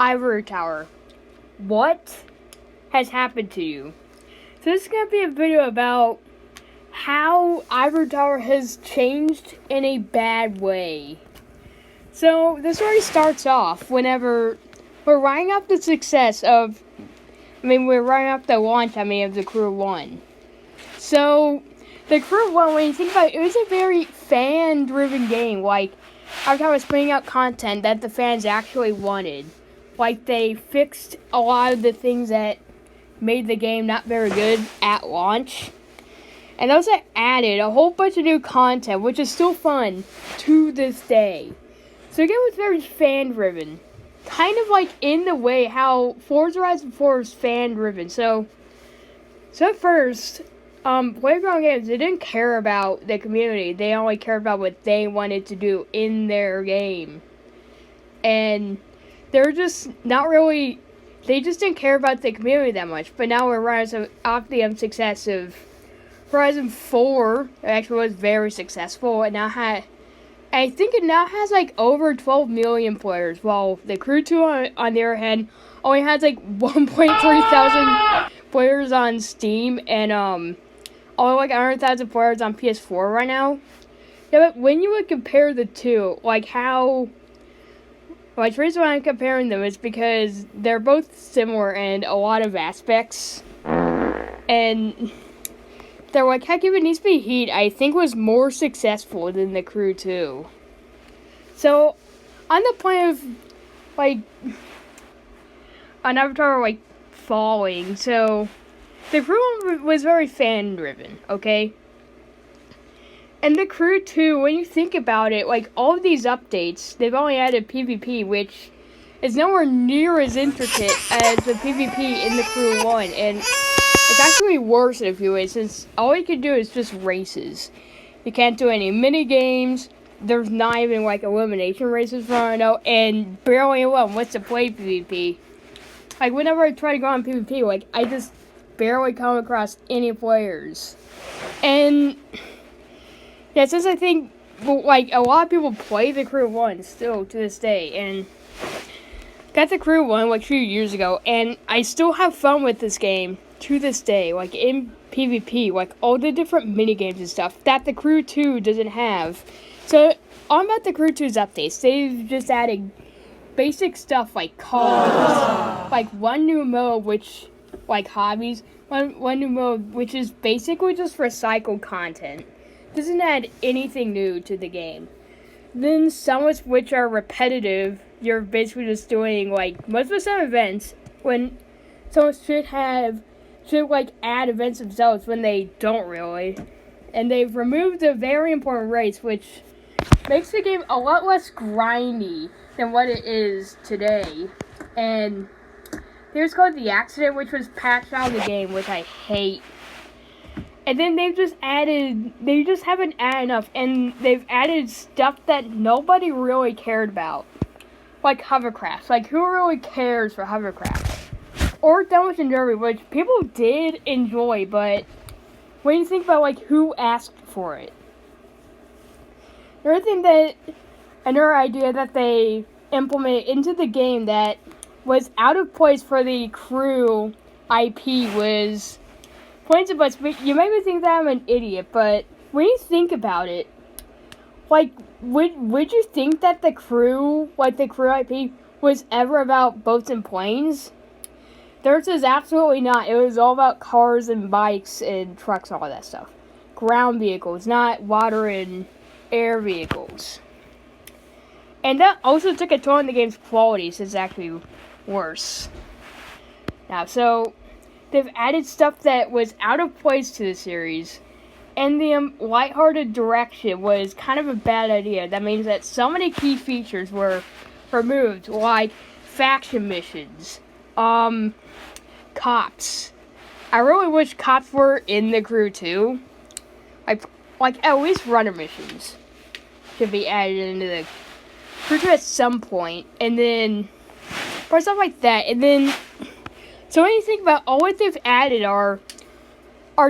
Ivory Tower. What has happened to you? So this is going to be a video about how Ivory Tower has changed in a bad way. So the story starts off whenever we're writing up the success of, we're writing up the launch, of the Crew 1. So the Crew 1, when you think about it, it was a very fan-driven game. Like, Ivory Tower was putting out content that the fans actually wanted. Like, they fixed a lot of the things that made the game not very good at launch. And also added a whole bunch of new content, which is still fun to this day. So the game was very fan-driven. Kind of like in the way how Forza Horizon 4 is fan-driven. So at first, Playground Games, they didn't care about the community. They only cared about what they wanted to do in their game. And they're just not really, they just didn't care about the community that much. But now we're rising off the success of Horizon 4. It actually was very successful. And now I think it now has like over 12 million players. While the Crew 2 on the other hand only has like 1.3 thousand players on Steam. And only like 100,000 players on PS4 right now. Yeah, but when you would compare the two, like how... Like, the reason why I'm comparing them is because they're both similar in a lot of aspects. And they're like, heck, even Need for Speed Heat, I think, was more successful than the Crew 2. So, on the point of, like, an avatar, like, falling, so, the Crew 1 was very fan-driven, okay? And the Crew 2, when you think about it, like, all of these updates, they've only added PvP, which is nowhere near as intricate as the PvP in the Crew 1. And it's actually worse in a few ways, since all you can do is just races. You can't do any mini-games. There's not even, like, elimination races for all I know. And barely anyone wants to play PvP. Like, whenever I try to go on PvP, like, I just barely come across any players. And... yeah, since I think, like, a lot of people play the Crew 1 still to this day, and got the Crew 1, like, a few years ago, and I still have fun with this game to this day, like, in PvP, like, all the different minigames and stuff that the Crew 2 doesn't have. So, on about the Crew 2's updates, they've just added basic stuff like cars, like, one new mode, which, like, hobbies, one new mode, which is basically just recycled content. Doesn't add anything new to the game. Then some of which are repetitive. You're basically just doing like most of some events when someone should like add events themselves when they don't really. And they've removed a very important race, which makes the game a lot less grindy than what it is today. And there's called the accident, which was patched out of the game, which I hate. And then they just haven't added enough, and they've added stuff that nobody really cared about. Like hovercrafts. Like, who really cares for hovercrafts? Or Demolition Derby, which people did enjoy, but when you think about, like, who asked for it? Another idea that they implemented into the game that was out of place for the Crew IP was... points of butts, but you might think that I'm an idiot, but when you think about it, like, would you think that the Crew IP was ever about boats and planes? Theirs is absolutely not. It was all about cars and bikes and trucks and all that stuff. Ground vehicles, not water and air vehicles. And that also took a toll on the game's quality, so it's actually worse. Now, so... they've added stuff that was out of place to the series, and the lighthearted direction was kind of a bad idea. That means that so many key features were removed, like faction missions, cops. I really wish cops were in the Crew 2. Like at least runner missions should be added into the Crew 2 at some point, and then, or stuff like that, and then... so when you think about all what they've added are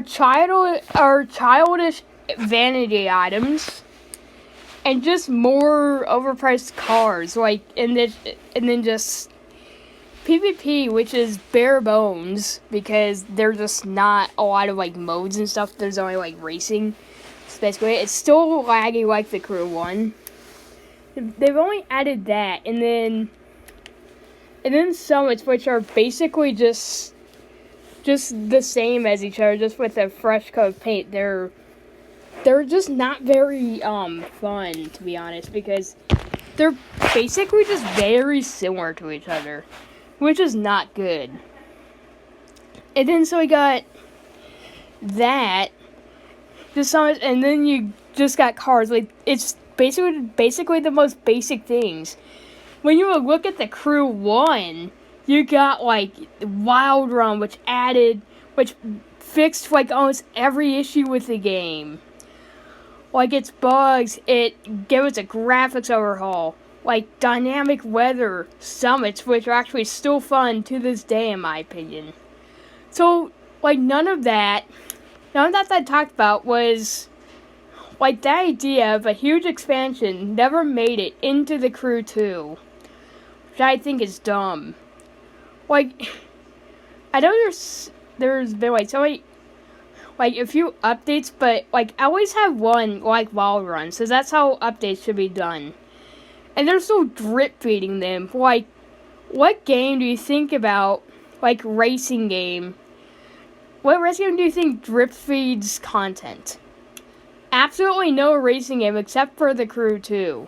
childish vanity items and just more overpriced cars, like, and then just PvP, which is bare bones, because there's just not a lot of, like, modes and stuff. There's only, like, racing. So basically, it's still laggy like the Crew 1. They've only added that, and then summits, which are basically just the same as each other, just with a fresh coat of paint. They're just not very fun, to be honest, because they're basically just very similar to each other, which is not good. And then so we got that, the summits, and then you just got cars. Like, it's basically the most basic things. When you look at the Crew 1, you got, like, Wild Run, which fixed, like, almost every issue with the game. Like, its bugs, it gave us a graphics overhaul. Like, dynamic weather summits, which are actually still fun to this day, in my opinion. So, like, none of that I talked about was, like, that idea of a huge expansion never made it into the Crew 2. Which I think is dumb. Like, I know there's been, like, so many, like, a few updates, but, like, I always have one, like, Wild Run, so that's how updates should be done. And they're still drip feeding them. Like, what game do you think about, like, racing game? What racing game do you think drip feeds content? Absolutely no racing game except for the Crew 2.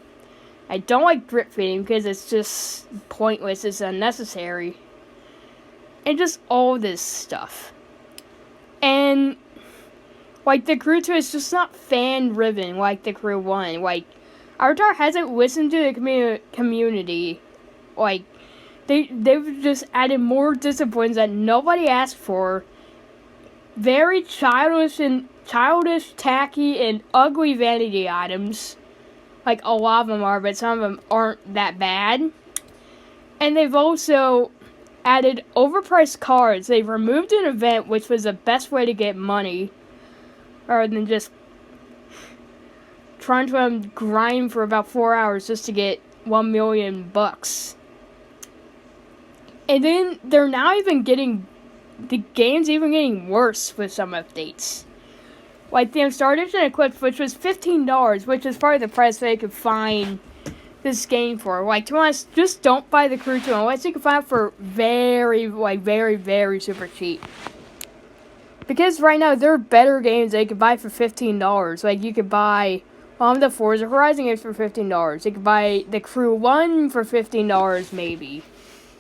I don't like drip feeding because it's just pointless, it's unnecessary. And just all this stuff. And, like, the Crew 2 is just not fan-driven like the Crew 1. Like, Ivory Tower hasn't listened to the community. Like, they've just added more disciplines that nobody asked for. Very childish, tacky, and ugly vanity items. Like, a lot of them are, but some of them aren't that bad. And they've also added overpriced cards. They've removed an event, which was the best way to get money, rather than just trying to grind for about 4 hours just to get $1 million bucks. And then they're now the game's even getting worse with some updates. Like, the Starter Edition Eclipse, which was $15, which is probably the price they could find this game for. Like, to be honest, just don't buy the Crew 2 unless you can find it for very, very super cheap. Because right now, there are better games that you can buy for $15. Like, you could buy the Forza Horizon games for $15. You could buy the Crew 1 for $15, maybe.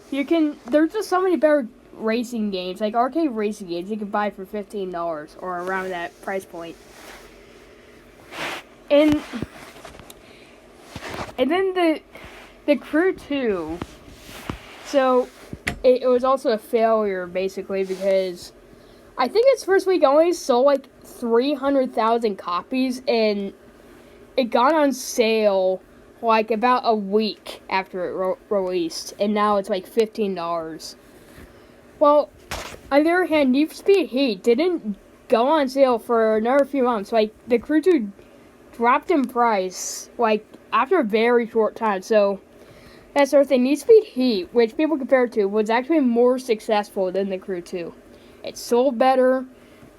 There's just so many better racing games, like arcade racing games, you can buy for $15 or around that price point. And then the Crew 2, so it was also a failure basically because I think its first week only sold like 300,000 copies, and it got on sale like about a week after it released, and now it's like $15. Well, on the other hand, Need for Speed Heat didn't go on sale for another few months. Like, the Crew 2 dropped in price, like, after a very short time. So, that's the other thing. Need for Speed Heat, which people compare it to, was actually more successful than the Crew 2. It sold better.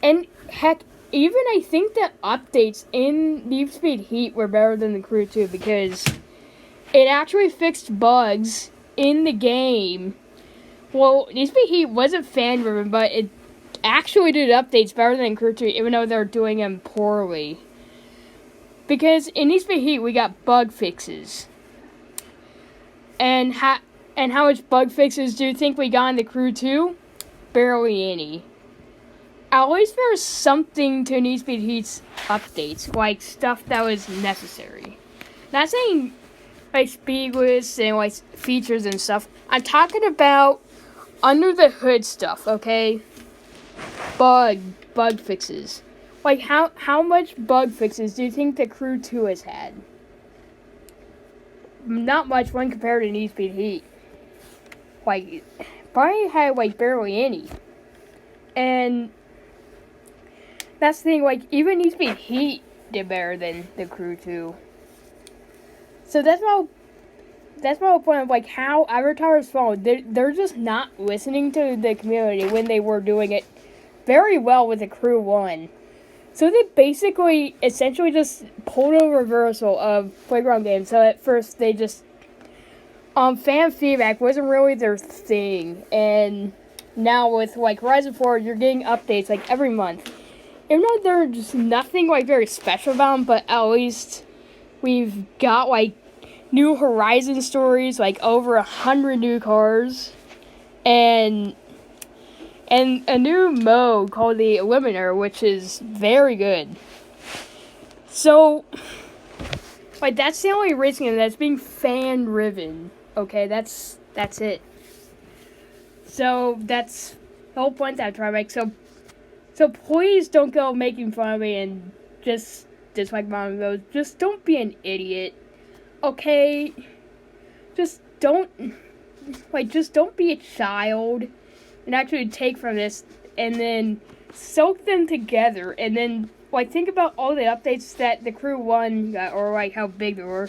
And, heck, even I think the updates in Need for Speed Heat were better than the Crew 2 because it actually fixed bugs in the game. Well, Need for Speed Heat wasn't fan-driven, but it actually did updates better than Crew 2, even though they're doing them poorly. Because in Need for Speed Heat, we got bug fixes. And how much bug fixes do you think we got in the Crew 2? Barely any. At least there was something to Need for Speed Heat's updates, like stuff that was necessary. Not saying like speed lists and like features and stuff. I'm talking about under the hood stuff, okay? Bug fixes. Like, how much bug fixes do you think the Crew 2 has had? Not much when compared to Need for Speed Heat. Like, probably had, like, barely any. And that's the thing, like, even Need for Speed Heat did better than the Crew 2. So that's how that's my whole point of like how Ivory Tower's fallen. They're just not listening to the community when they were doing it very well with the Crew 1. So they basically, essentially just pulled a reversal of Playground Games. So at first they just, fan feedback wasn't really their thing. And now with like Horizon 4, you're getting updates like every month. Even though there's nothing like very special about them, but at least we've got like new Horizon stories, like over 100 new cars, and a new mode called the Eliminator, which is very good. So, like, that's the only racing game that's being fan-driven. Okay, that's it. So that's the whole point that I'm trying to make. So please don't go making fun of me and just dislike my videos. Just don't be an idiot. Okay, just don't be a child and actually take from this and then soak them together and then, like, think about all the updates that the Crew 1 got, or, like, how big they were.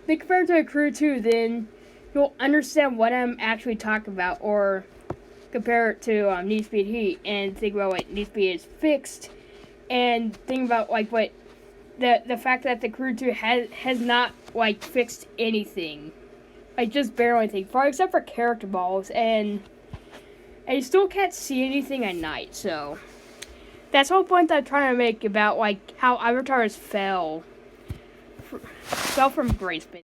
Then compared to the Crew 2, then you'll understand what I'm actually talking about, or compare it to Need Speed Heat and think about what Need Speed is fixed, and think about, like, what the fact that the Crew 2 has not, like, fixed anything. Like, just barely anything. Except for character balls, and you still can't see anything at night, so that's the whole point that I'm trying to make about, like, how Ivory Tower fell from grace.